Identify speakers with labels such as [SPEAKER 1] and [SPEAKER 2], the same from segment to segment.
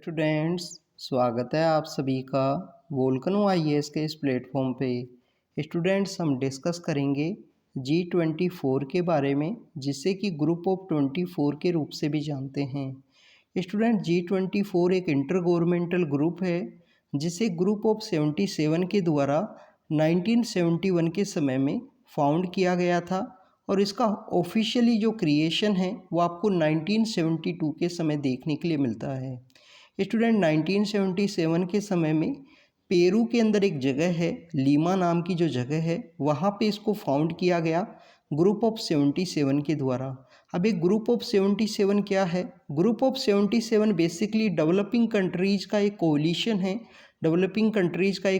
[SPEAKER 1] Students, स्वागत है आप सभी का वोल्कनो आईएएस के इस प्लेटफॉर्म पे। स्टूडेंट्स, हम डिस्कस करेंगे G24 के बारे में, जिसे कि ग्रुप ऑफ 24 के रूप से भी जानते हैं। स्टूडेंट, G24 एक इंटर गवर्नमेंटल ग्रुप है जिसे ग्रुप ऑफ 77 के द्वारा 1971 के समय में फाउंड किया गया था और इसका ऑफिशियली जो क्रिएशन है वो आपको 1972 के समय देखने के लिए मिलता है। स्टूडेंट, 1977 के समय में पेरू के अंदर एक जगह है, लीमा नाम की जो जगह है, वहाँ पे इसको फाउंड किया गया ग्रुप ऑफ 77 के द्वारा। अब एक ग्रुप ऑफ 77 क्या है? Group of 77 basically developing countries का एक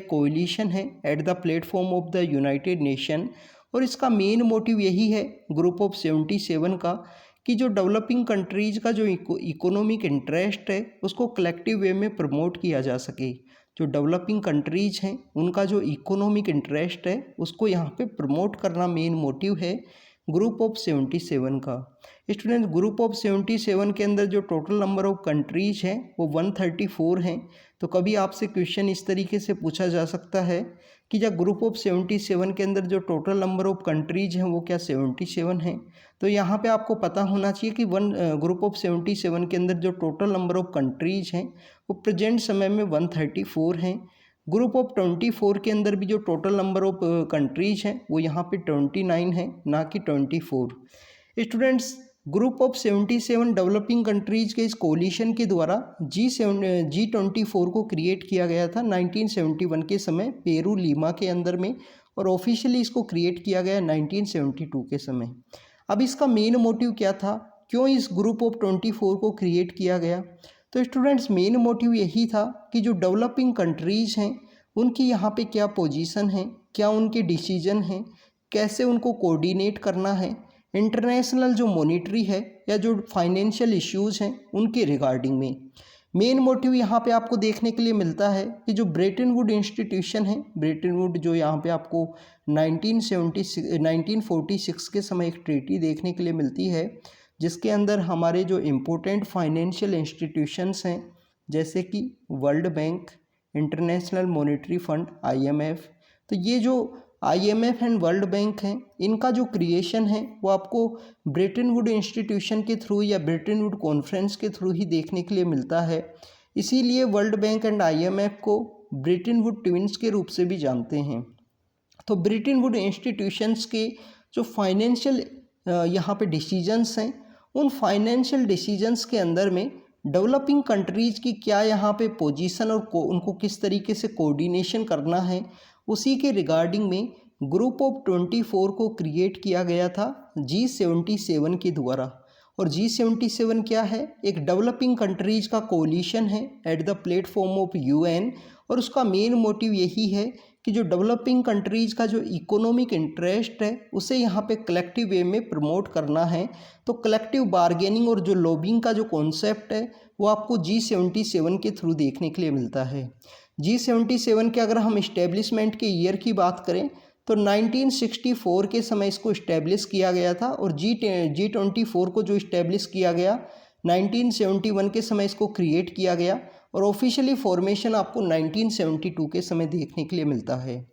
[SPEAKER 1] कोलिशन है, at the platform of the United nation. और इसका मेन मोटिव यही है ग्रुप ऑफ 77 का कि जो डेवलपिंग कंट्रीज़ का जो इकोनॉमिक इंटरेस्ट है उसको कलेक्टिव वे में प्रमोट किया जा सके। जो डेवलपिंग कंट्रीज़ हैं उनका जो इकोनॉमिक इंटरेस्ट है उसको यहाँ पे प्रमोट करना मेन मोटिव है ग्रुप ऑफ 77 का। स्टूडेंट, ग्रुप ऑफ 77 के अंदर जो टोटल नंबर ऑफ कंट्रीज हैं वो 134 हैं। तो कभी आपसे क्वेश्चन इस तरीके से पूछा जा सकता है कि जब ग्रुप ऑफ 77 के अंदर जो टोटल नंबर ऑफ कंट्रीज हैं वो क्या 77 हैं? तो यहाँ पे आपको पता होना चाहिए कि ग्रुप ऑफ 77 के अंदर जो टोटल नंबर ऑफ कंट्रीज हैं वो प्रेजेंट समय में 134 हैं। ग्रुप ऑफ 24 के अंदर भी जो टोटल नंबर ऑफ कंट्रीज हैं वो यहाँ पे 29 है, ना कि 24। Students, group of 77 developing countries के इस कोलिशन के द्वारा G24 को क्रिएट किया गया था 1971 के समय पेरू लीमा के अंदर में, और ऑफिशियली इसको क्रिएट किया गया 1972 के समय। अब इसका मेन मोटिव क्या था, क्यों इस ग्रुप ऑफ 24 को क्रिएट किया गया? तो स्टूडेंट्स, मेन मोटिव यही था कि जो डेवलपिंग कंट्रीज़ हैं उनकी यहाँ पे क्या पोजीशन है, क्या उनके डिसीजन हैं, कैसे उनको कोऑर्डिनेट करना है, इंटरनेशनल जो मॉनिटरी है या जो फाइनेंशियल इश्यूज़ हैं उनके रिगार्डिंग में। मेन मोटिव यहाँ पे आपको देखने के लिए मिलता है कि जो ब्रेटन वुड इंस्टीट्यूशन है, ब्रेटन वुड जो यहाँ पे आपको 1946 के समय एक ट्रीटी देखने के लिए मिलती है, जिसके अंदर हमारे जो इम्पोर्टेंट फाइनेंशियल इंस्टीट्यूशंस हैं जैसे कि world bank, international monetary fund IMF, तो ये जो IMF एंड वर्ल्ड बैंक हैं इनका जो क्रिएशन है वो आपको ब्रेटन वुड इंस्टीट्यूशन के थ्रू या ब्रेटन वुड कॉन्फ्रेंस के थ्रू ही देखने के लिए मिलता है। इसीलिए वर्ल्ड बैंक एंड IMF को ब्रेटन वुड ट्विंस के रूप से भी जानते हैं। तो ब्रेटन वुड इंस्टीट्यूशंस के जो फाइनेंशियल यहाँ पे डिसीजंस हैं, उन फाइनेंशियल डिसीजंस के अंदर में डेवलपिंग कंट्रीज़ की क्या यहाँ पे पोजीशन और उनको किस तरीके से कोऑर्डिनेशन करना है, उसी के रिगार्डिंग में ग्रुप ऑफ 24 को क्रिएट किया गया था G77 के द्वारा। और G77 क्या है? एक डेवलपिंग कंट्रीज़ का कोलिशन है at the platform of UN, और उसका मेन मोटिव यही है कि जो डेवलपिंग कंट्रीज़ का जो इकोनॉमिक इंटरेस्ट है उसे यहाँ पे कलेक्टिव वे में प्रमोट करना है। तो कलेक्टिव बार्गेनिंग और जो लॉबिंग का जो कॉन्सेप्ट है वो आपको G77 के थ्रू देखने के लिए मिलता है। G77 के अगर हम इस्टेब्लिशमेंट के ईयर की बात करें तो 1964 के समय इसको इस्टेब्लिश किया गया था, और G24 को जो इस्टेब्लिश किया गया 1971 के समय इसको क्रिएट किया गया, और ऑफिशियली फॉर्मेशन आपको 1972 के समय देखने के लिए मिलता है।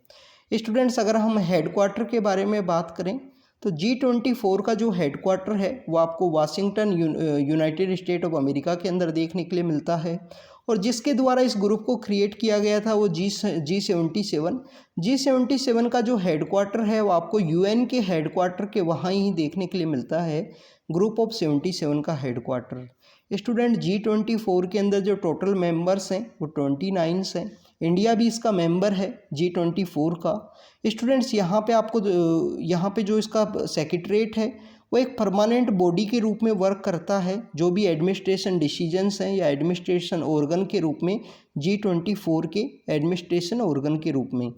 [SPEAKER 1] स्टूडेंट्स, अगर हम हेडक्वार्टर के बारे में बात करें तो G24 का जो हेडक्वार्टर है वो आपको Washington United state of America के अंदर देखने के लिए मिलता है, और जिसके द्वारा इस ग्रुप को क्रिएट किया गया था वो G77 का जो हेडक्वार्टर है वो आपको UN के हेडक्वार्टर के वहाँ ही देखने के लिए मिलता है, ग्रुप ऑफ 77 का हेडक्वार्टर। स्टूडेंट, G24 के अंदर जो टोटल मेंबर्स हैं वो 29 हैं। इंडिया भी इसका मेंबर है G24 का। स्टूडेंट्स, यहाँ पे जो इसका सेक्रेटरीट है वो एक परमानेंट बॉडी के रूप में वर्क करता है, जो भी एडमिनिस्ट्रेशन डिसीजंस हैं या एडमिनिस्ट्रेशन ऑर्गन के रूप में G24 के एडमिनिस्ट्रेशन ऑर्गन के रूप में।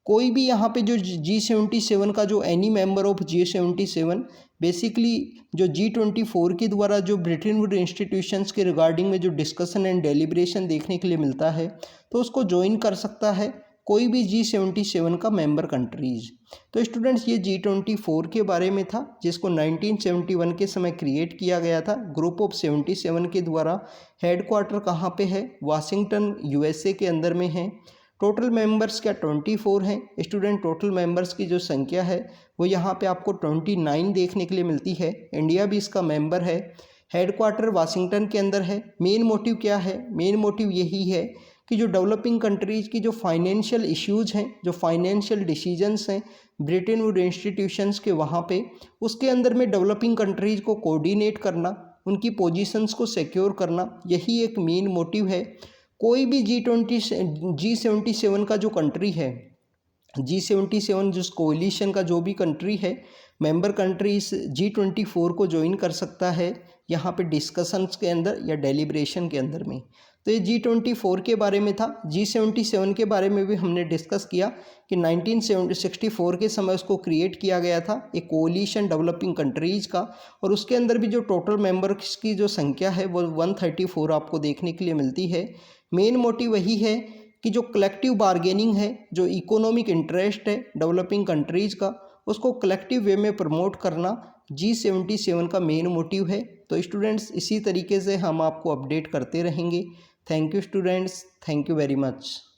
[SPEAKER 1] कोई भी यहाँ पे जो G77 का जो any member of G77 basically जो G24 के द्वारा जो ब्रेटन वुड इंस्टीट्यूशंस के रिगार्डिंग में जो डिस्कशन एंड डेलिब्रेशन देखने के लिए मिलता है तो उसको ज्वाइन कर सकता है कोई भी G77 का मेंबर कंट्रीज। तो स्टूडेंट्स ये G24 के बारे में था, जिसको 1971 के समय क्रिएट किया गया था ग्रुप ऑफ 77 के द्वारा। हेडक्वार्टर कहाँ पे है? वाशिंगटन USA के अंदर में है। टोटल मेंबर्स क्या 24 हैं स्टूडेंट। टोटल मेंबर्स की जो संख्या है वो यहाँ पे आपको 29 देखने के लिए मिलती है। इंडिया भी इसका मेंबर है। हेडक्वार्टर वाशिंगटन के अंदर है। मेन मोटिव क्या है? मेन मोटिव यही है कि जो डेवलपिंग कंट्रीज़ की जो फाइनेंशियल इश्यूज़ हैं, जो फाइनेंशियल डिसीजंस हैं ब्रिटेन वुड इंस्टीट्यूशंस के वहाँ पे, उसके अंदर में डेवलपिंग कंट्रीज़ को कोऑर्डिनेट करना, उनकी पोजीशंस को सिक्योर करना, यही एक मेन मोटिव है। कोई भी G77 का जो कंट्री है, G77 जिस कोलिशन का जो भी कंट्री है, मेंबर कंट्री इस G24 को ज्वाइन कर सकता है यहाँ पे डिस्कशंस के अंदर या डेलिब्रेशन के अंदर में। तो ये G24 के बारे में था। G77 के बारे में भी हमने डिस्कस किया कि 1964 के समय उसको क्रिएट किया गया था, एक कोलिशन डेवलपिंग कंट्रीज़ का, और उसके अंदर भी जो टोटल मेंबर्स की जो संख्या है वो 134 आपको देखने के लिए मिलती है। मेन मोटिव वही है कि जो कलेक्टिव बार्गेनिंग है, जो इकोनॉमिक इंटरेस्ट है डेवलपिंग कंट्रीज़ का, उसको कलेक्टिव वे में प्रमोट करना G77 का मेन मोटिव है। तो स्टूडेंट्स इसी तरीके से हम आपको अपडेट करते रहेंगे। Thank you students, thank you very much.